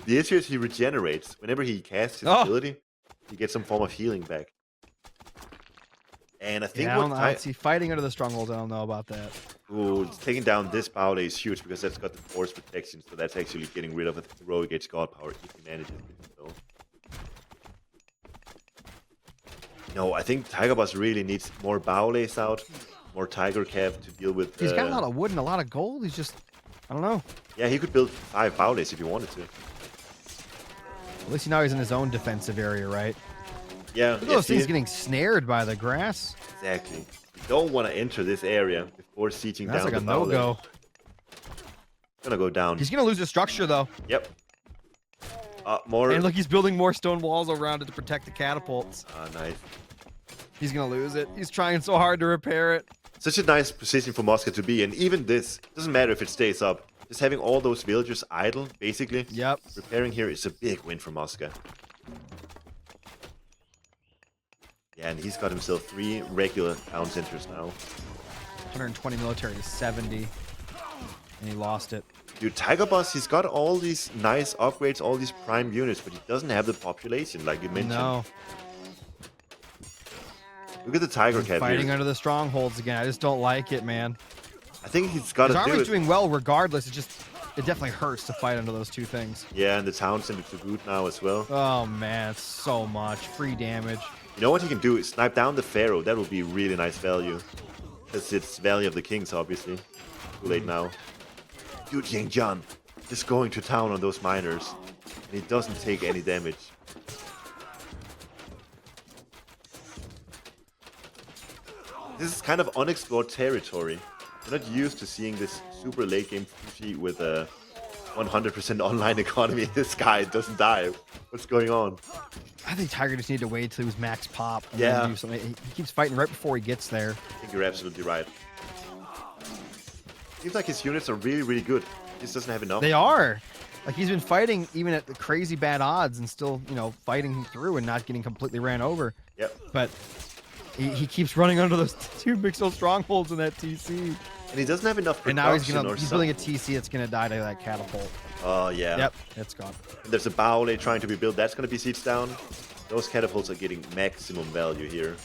The issue is he regenerates. Whenever he casts his ability, he gets some form of healing back. And I think fighting under the strongholds, I don't know about that. Ooh, taking down this Paule is huge because that's got the force protection, so that's actually getting rid of a heroic age god power if he manages it. So. No, I think Tigerboss really needs more Baules out, more Tiger Cav to deal with. He's got a lot of wood and a lot of gold. He's just, I don't know. Yeah, he could build 5 Baules if he wanted to. At least now he's in his own defensive area, right? Yeah. Look at those things getting snared by the grass. Exactly. You don't want to enter this area before sieging down the That's like a no-go. Gonna go down. He's gonna lose his structure, though. Yep. More. And look, he's building more stone walls around it to protect the catapults. Nice. He's gonna lose it. He's trying so hard to repair it. Such a nice position for Mosca to be in. Even this, doesn't matter if it stays up. Just having all those villagers idle, basically. Yep. Repairing here is a big win for Mosca. Yeah, and he's got himself 3 regular town centers now. 120 military to 70. And he lost it. Dude, Tigerboss, he's got all these nice upgrades, all these prime units, but he doesn't have the population, like you mentioned. No. Look at the Tiger Cat fighting under the strongholds again. I just don't like it, man. I think he's got to do it. His army's doing well regardless. It definitely hurts to fight under those two things. Yeah, and the town center to boot now as well. Oh, man, it's so much. Free damage. You know what he can do? Snipe down the Pharaoh. That would be really nice value. Because it's Valley of the Kings, obviously. Too late now. Dude, Ying John. just going to town on those miners, and he doesn't take any damage. This is kind of unexplored territory. We're not used to seeing this super late game Fushi with a 100% online economy. This guy doesn't die. What's going on? I think Tiger just needed to wait till he was max pop and Yeah. then do something. He keeps fighting right before he gets there. I think you're absolutely right. Seems like his units are really, really good. He just doesn't have enough. They are. Like he's been fighting even at the crazy bad odds and still, fighting through and not getting completely ran over. Yep. But he keeps running under those two Mixel strongholds in that TC. And he doesn't have enough And production. now he's building a TC that's gonna die to that catapult. Oh yeah. Yep, it's gone. And there's a Baole trying to be built. That's going to be sieged down. Those catapults are getting maximum value here.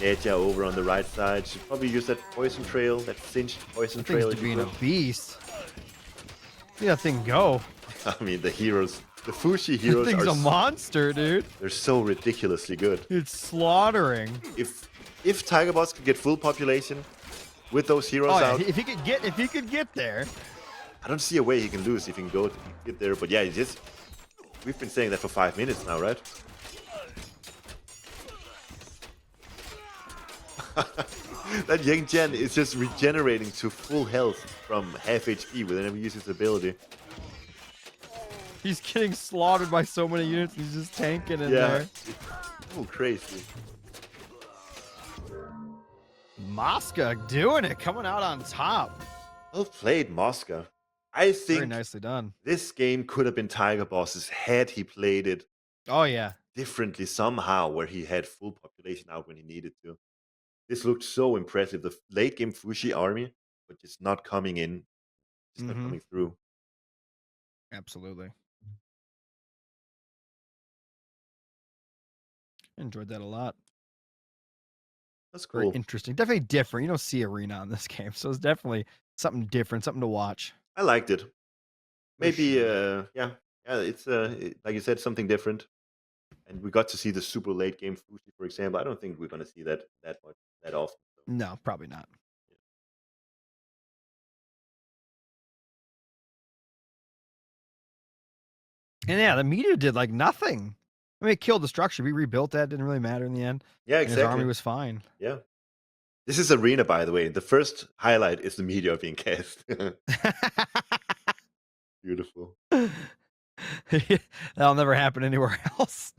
Etya over on the right side. Should probably use that poison trail, that cinched poison That trail. thing's being a beast. See that thing go. I mean, the heroes, the Fushi That heroes thing's are a monster, dude. they're so ridiculously good. It's slaughtering. If Tigerboss could get full population with those heroes Oh, yeah. out, If he could get there. I don't see a way he can lose if he can get there. But yeah, we've been saying that for 5 minutes now, right? That Yang Jian is just regenerating to full health from half HP whenever he uses his ability. He's getting slaughtered by so many units. He's just tanking in Yeah. there. Oh, crazy. Mosca doing it, coming out on top. Well played, Mosca. I Very think nicely done. this game could have been Tigerboss's had he played it Oh yeah. differently somehow, where he had full population out when he needed to. This looked so impressive. The late game Fushi army, but just not coming in, just not Mhm. coming through. Absolutely. Enjoyed that a lot. That's Very cool. interesting. Definitely different. You don't see arena on this game, so it's definitely something different, something to watch. I liked it. Maybe, sure. yeah, it's like you said, something different. And we got to see the super late game Fushi, for example. I don't think we're gonna see that much that often. So, No, probably not. And yeah, the meteor did like nothing. I mean, it killed the structure. We rebuilt that. Didn't really matter in the end. yeah, And his army exactly. was fine. Yeah. This is arena, by the way. The first highlight is the meteor being cast. Beautiful. That'll never happen anywhere else.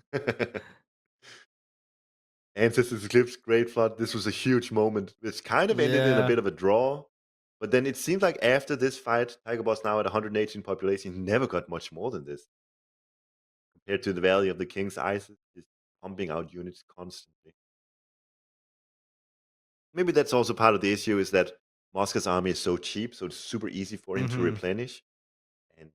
Ancestors Eclipse, great flood. This was a huge moment. This kind of ended in a Yeah. bit of a draw. But then it seemed like after this fight, Tigerboss now at 118 population, he never got much more than this. Compared to the Valley of the King's Isis, just pumping out units constantly. Maybe that's also part of the issue is that Mosca's army is so cheap, so it's super easy for him to Mhm. replenish. And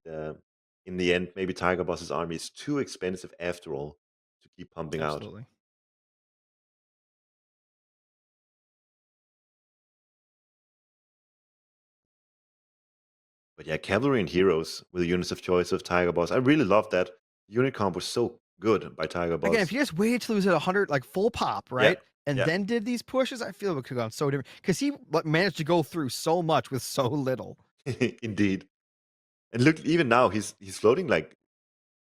in the end, maybe Tigerboss's army is too expensive after all to keep pumping out. Absolutely. But yeah, cavalry and heroes with the units of choice of Tigerboss. I really love that. Unit comp was so good by Again, Tigerboss. if you just waited till he was at 100, like full pop, right? And yeah. then did these pushes, I feel it could have gone so different. Because he managed to go through so much with so little. Indeed. And look, even now he's floating like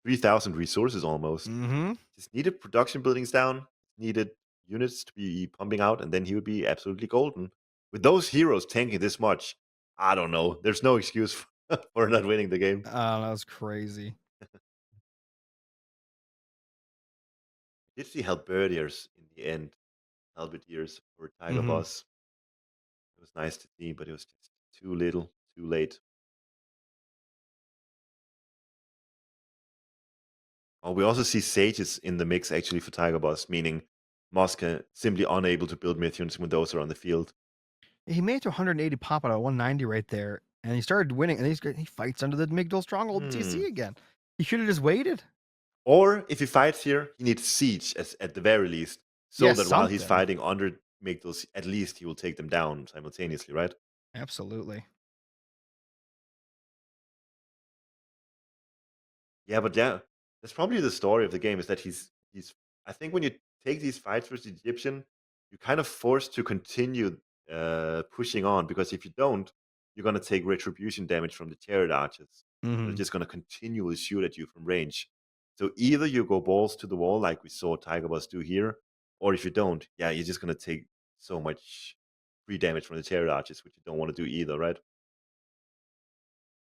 3,000 resources almost. Mm-hmm. Just needed production buildings down, needed units to be pumping out, and then he would be absolutely golden. With those heroes tanking this much, I don't know. There's no excuse for not winning the game. That was crazy. Did see halberdiers in the end, halberdiers for Tiger Mhm. Boss. It was nice to see, but it was just too little, too late. Oh, we also see sages in the mix actually for Tiger Boss, meaning Mosca simply unable to build myth units when those are on the field. He made it to 180 pop out of 190 right there. And he started winning. And he fights under the Migdol Stronghold TC again. He should have just waited. Or if he fights here, he needs siege at the very least, so Yeah, that while he's something. fighting under Migdals, at least he will take them down simultaneously, right? Absolutely. Yeah, but yeah, that's probably the story of the game is that he's. I think when you take these fights versus the Egyptian, you're kind of forced to continue pushing on because if you don't, you're gonna take retribution damage from the chariot archers. They're Mhm. just gonna continually shoot at you from range. So either you go balls to the wall like we saw Tigerboss do here, or if you don't, yeah, you're just gonna take so much free damage from the chariot archers, which you don't want to do either, right?